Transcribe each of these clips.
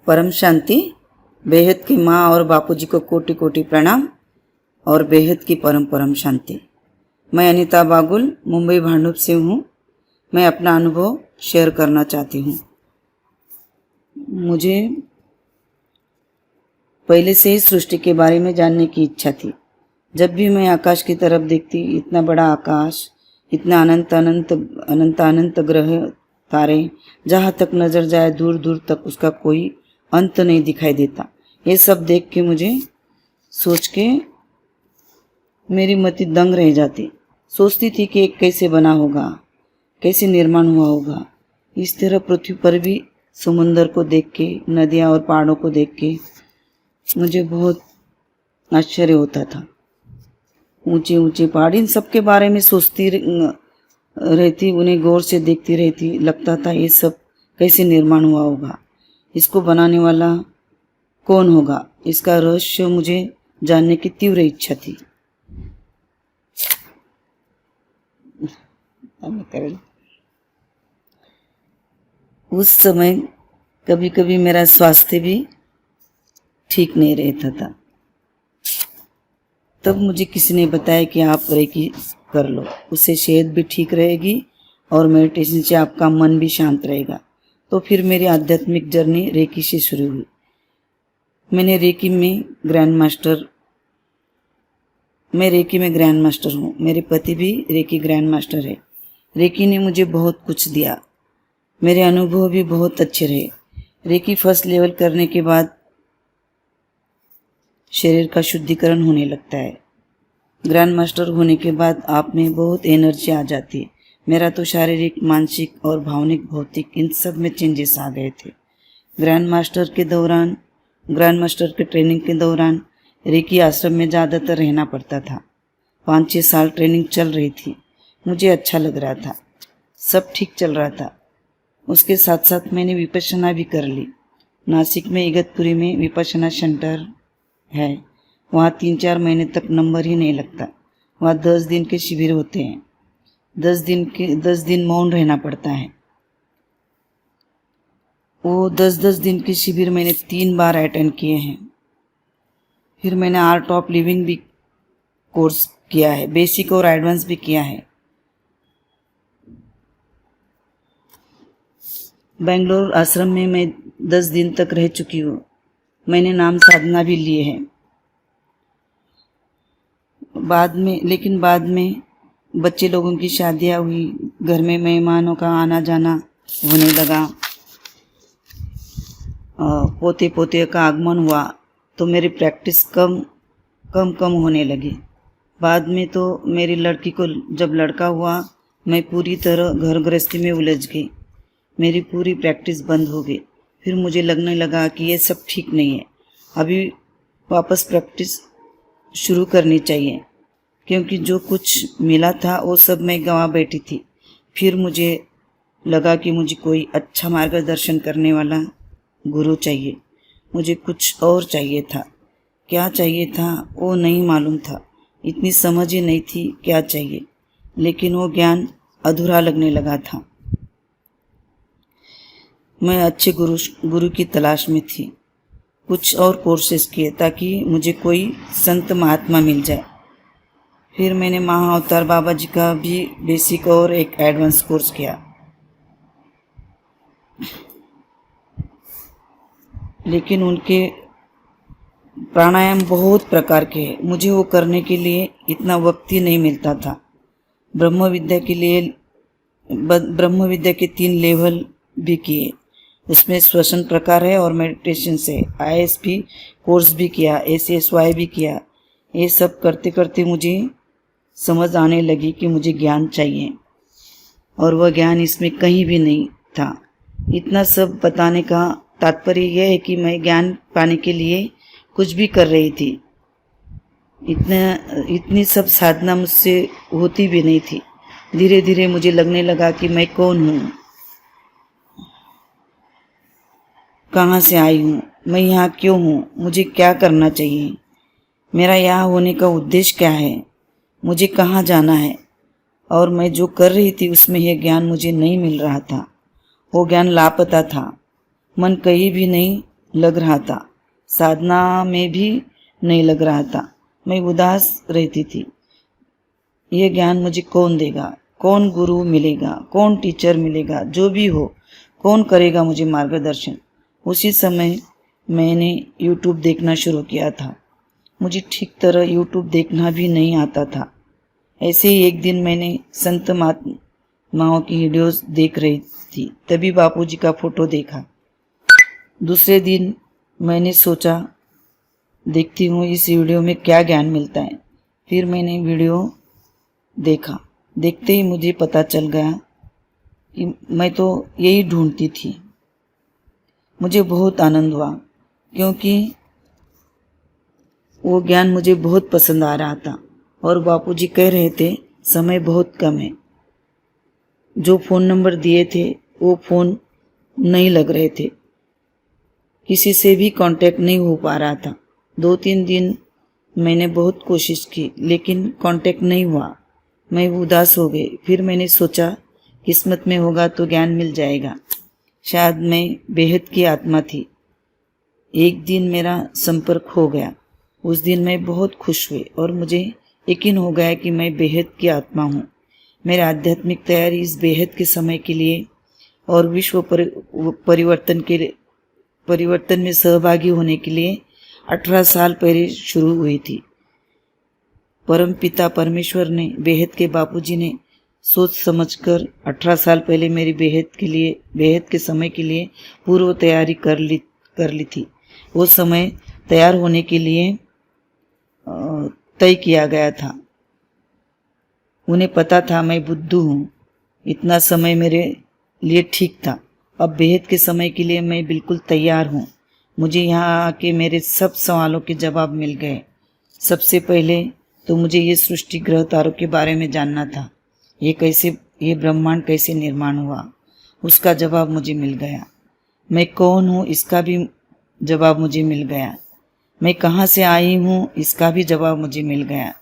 परम शांति। बेहद की माँ और बापूजी को कोटि कोटि प्रणाम और बेहद की परम परम शांति। मैं अनीता बागुल मुंबई भांडुप से हूँ। मैं अपना अनुभव शेयर करना चाहती हूँ। मुझे पहले से ही सृष्टि के बारे में जानने की इच्छा थी। जब भी मैं आकाश की तरफ देखती, इतना बड़ा आकाश, इतना अनंत अनंत अनंत अनंत ग्रह तारे, जहाँ तक नजर जाए दूर दूर तक उसका कोई अंत नहीं दिखाई देता। ये सब देख के मुझे सोच के मेरी मति दंग रह जाती। सोचती थी कि एक कैसे बना होगा, कैसे निर्माण हुआ होगा। इस तरह पृथ्वी पर भी समुंदर को देख के, नदियाँ और पहाड़ों को देख के मुझे बहुत आश्चर्य होता था। ऊंचे ऊंचे पहाड़, इन सब के बारे में सोचती रहती, उन्हें गौर से देखती रहती। लगता था ये सब कैसे निर्माण हुआ होगा, इसको बनाने वाला कौन होगा। इसका रहस्य मुझे जानने की तीव्र इच्छा थी। उस समय कभी कभी मेरा स्वास्थ्य भी ठीक नहीं रहता था। तब मुझे किसी ने बताया कि आप रेकी कर लो, उससे सेहत भी ठीक रहेगी और मेडिटेशन से आपका मन भी शांत रहेगा। तो फिर मेरी आध्यात्मिक जर्नी रेकी से शुरू हुई। मैं रेकी में ग्रैंड मास्टर हूँ। मेरे पति भी रेकी ग्रैंड मास्टर है। रेकी ने मुझे बहुत कुछ दिया। मेरे अनुभव भी बहुत अच्छे रहे। रेकी फर्स्ट लेवल करने के बाद शरीर का शुद्धिकरण होने लगता है। ग्रैंड मास्टर होने के बाद आप में बहुत एनर्जी आ जाती है। मेरा तो शारीरिक, मानसिक और भावनिक, भौतिक, इन सब में चेंजेस आ गए थे। ग्रैंड मास्टर के ट्रेनिंग के दौरान रेकी आश्रम में ज़्यादातर रहना पड़ता था। 5-6 साल ट्रेनिंग चल रही थी। मुझे अच्छा लग रहा था, सब ठीक चल रहा था। उसके साथ साथ मैंने विपश्यना भी कर ली। नासिक में इगतपुरी में विपश्यना सेंटर है। वहाँ 3-4 महीने तक नंबर ही नहीं लगता। वहाँ 10 दिन के शिविर होते हैं। 10 दिन मौन रहना पड़ता है। वो 10 दिन के शिविर मैंने 3 बार अटेंड किए हैं। फिर मैंने आर्ट ऑफ लिविंग भी कोर्स किया है, बेसिक और एडवांस भी किया है। बेंगलोर आश्रम में मैं 10 दिन तक रह चुकी हूँ। मैंने नाम साधना भी लिए हैं। बाद में बच्चे लोगों की शादियाँ हुई, घर में मेहमानों का आना जाना होने लगा, पोते पोते का आगमन हुआ, तो मेरी प्रैक्टिस कम होने लगी। बाद में तो मेरी लड़की को जब लड़का हुआ, मैं पूरी तरह घर गृहस्थी में उलझ गई। मेरी पूरी प्रैक्टिस बंद हो गई। फिर मुझे लगने लगा कि ये सब ठीक नहीं है, अभी वापस प्रैक्टिस शुरू करनी चाहिए, क्योंकि जो कुछ मिला था वो सब मैं गंवा बैठी थी। फिर मुझे लगा कि मुझे कोई अच्छा मार्गदर्शन करने वाला गुरु चाहिए। मुझे कुछ और चाहिए था। क्या चाहिए था वो नहीं मालूम था। इतनी समझ ही नहीं थी क्या चाहिए, लेकिन वो ज्ञान अधूरा लगने लगा था। मैं अच्छे गुरु की तलाश में थी। कुछ और कोर्सेज किए ताकि मुझे कोई संत महात्मा मिल जाए। फिर मैंने महाअवतार बाबा जी का भी बेसिक और एक एडवांस कोर्स किया, लेकिन उनके प्राणायाम बहुत प्रकार के हैं। मुझे वो करने के लिए इतना वक्त ही नहीं मिलता था। ब्रह्म विद्या के 3 लेवल भी किए। उसमें श्वसन प्रकार है और मेडिटेशन से ISP कोर्स भी किया, SSY भी किया। ये सब करते करते मुझे समझ आने लगी कि मुझे ज्ञान चाहिए, और वह ज्ञान इसमें कहीं भी नहीं था। इतना सब बताने का तात्पर्य यह है कि मैं ज्ञान पाने के लिए कुछ भी कर रही थी। इतनी सब साधना मुझसे होती भी नहीं थी। धीरे धीरे मुझे लगने लगा कि मैं कौन हूँ, कहाँ से आई हूँ, मैं यहाँ क्यों हूँ, मुझे क्या करना चाहिए, मेरा यहाँ होने का उद्देश्य क्या है, मुझे कहाँ जाना है। और मैं जो कर रही थी उसमें यह ज्ञान मुझे नहीं मिल रहा था। वो ज्ञान लापता था। मन कहीं भी नहीं लग रहा था, साधना में भी नहीं लग रहा था। मैं उदास रहती थी। ये ज्ञान मुझे कौन देगा, कौन गुरु मिलेगा, कौन टीचर मिलेगा, जो भी हो, कौन करेगा मुझे मार्गदर्शन। उसी समय मैंने यूट्यूब देखना शुरू किया था। मुझे ठीक तरह यूट्यूब देखना भी नहीं आता था। ऐसे ही एक दिन मैंने संत महात्माओं की वीडियोस देख रही थी, तभी बापूजी का फोटो देखा। दूसरे दिन मैंने सोचा देखती हूँ इस वीडियो में क्या ज्ञान मिलता है। फिर मैंने वीडियो देखा। देखते ही मुझे पता चल गया कि मैं तो यही ढूंढती थी। मुझे बहुत आनंद हुआ क्योंकि वो ज्ञान मुझे बहुत पसंद आ रहा था और बापूजी कह रहे थे समय बहुत कम है। जो फ़ोन नंबर दिए थे वो फ़ोन नहीं लग रहे थे, किसी से भी कांटेक्ट नहीं हो पा रहा था। 2-3 दिन मैंने बहुत कोशिश की लेकिन कांटेक्ट नहीं हुआ। मैं उदास हो गई। फिर मैंने सोचा किस्मत में होगा तो ज्ञान मिल जाएगा। शायद मैं बेहद की आत्मा थी। एक दिन मेरा संपर्क हो गया। उस दिन मैं बहुत खुश हुई और मुझे यकीन हो गया कि मैं बेहद की आत्मा हूँ। मेरी आध्यात्मिक तैयारी इस बेहद के समय के लिए और विश्व परिवर्तन में सहभागी होने के लिए 18 साल पहले शुरू हुई थी। परमपिता परमेश्वर ने, बेहद के बापूजी ने सोच समझकर 18 साल पहले मेरी बेहद के समय के लिए पूर्व तैयारी कर ली थी। वो समय तैयार होने के लिए तय किया गया था। उन्हें पता था मैं बुद्धू हूँ। इतना समय मेरे लिए ठीक था। अब बेहद के समय के लिए मैं बिल्कुल तैयार हूँ। मुझे यहाँ आके मेरे सब सवालों के जवाब मिल गए। सबसे पहले तो मुझे ये सृष्टि ग्रह तारों के बारे में जानना था। ये ब्रह्मांड कैसे निर्माण हुआ, उसका जवाब मुझे मिल गया। मैं कौन हूँ, इसका भी जवाब मुझे मिल गया। मैं कहाँ से आई हूँ, इसका भी जवाब मुझे मिल गया।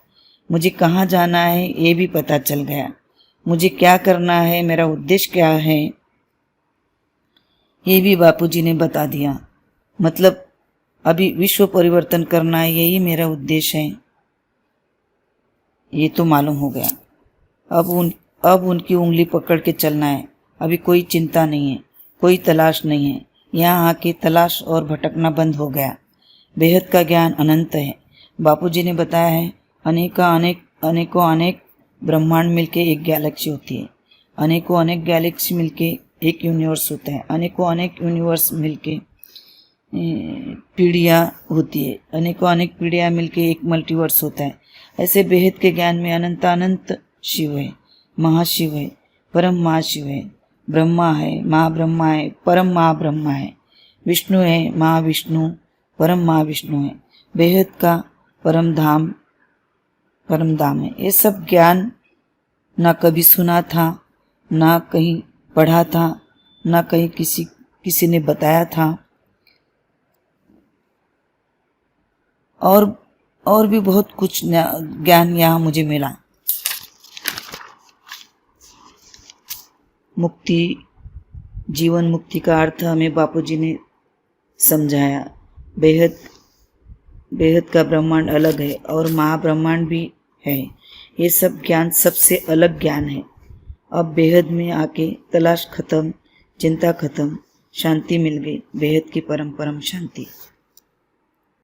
मुझे कहाँ जाना है, ये भी पता चल गया। मुझे क्या करना है, मेरा उद्देश्य क्या है, ये भी बापूजी ने बता दिया। मतलब अभी विश्व परिवर्तन करना है, यही मेरा उद्देश्य है, ये तो मालूम हो गया। अब उनकी उंगली पकड़ के चलना है। अभी कोई चिंता नहीं है, कोई तलाश नहीं है। यहाँ आके तलाश और भटकना बंद हो गया। बेहद का ज्ञान अनंत है। बापूजी ने बताया है अनेकों अनेक ब्रह्मांड मिलके एक गैलेक्सी होती है। अनेकों अनेक गैलेक्सी मिलके एक यूनिवर्स होता है। अनेकों अनेक यूनिवर्स मिलके पीढ़ियाँ होती है। अनेकों अनेक पीढ़ियाँ मिलके एक मल्टीवर्स होता है। ऐसे बेहद के ज्ञान में अनंत शिव है, महाशिव है, परम महाशिव है, ब्रह्मा है, महाब्रह्मा है, परम महाब्रह्मा है, विष्णु है, महाविष्णु, परम महाविष्णु है, बेहद का परम धाम है। ये सब ज्ञान ना कभी सुना था, ना कहीं पढ़ा था, ना कहीं किसी ने बताया था। और भी बहुत कुछ ज्ञान यहाँ मुझे मिला। जीवन मुक्ति का अर्थ हमें बापूजी ने समझाया। बेहद का ब्रह्मांड अलग है और महाब्रह्मांड भी है। ये सब ज्ञान सबसे अलग ज्ञान है। अब बेहद में आके तलाश खत्म, चिंता खत्म, शांति मिल गई। बेहद की परम शांति।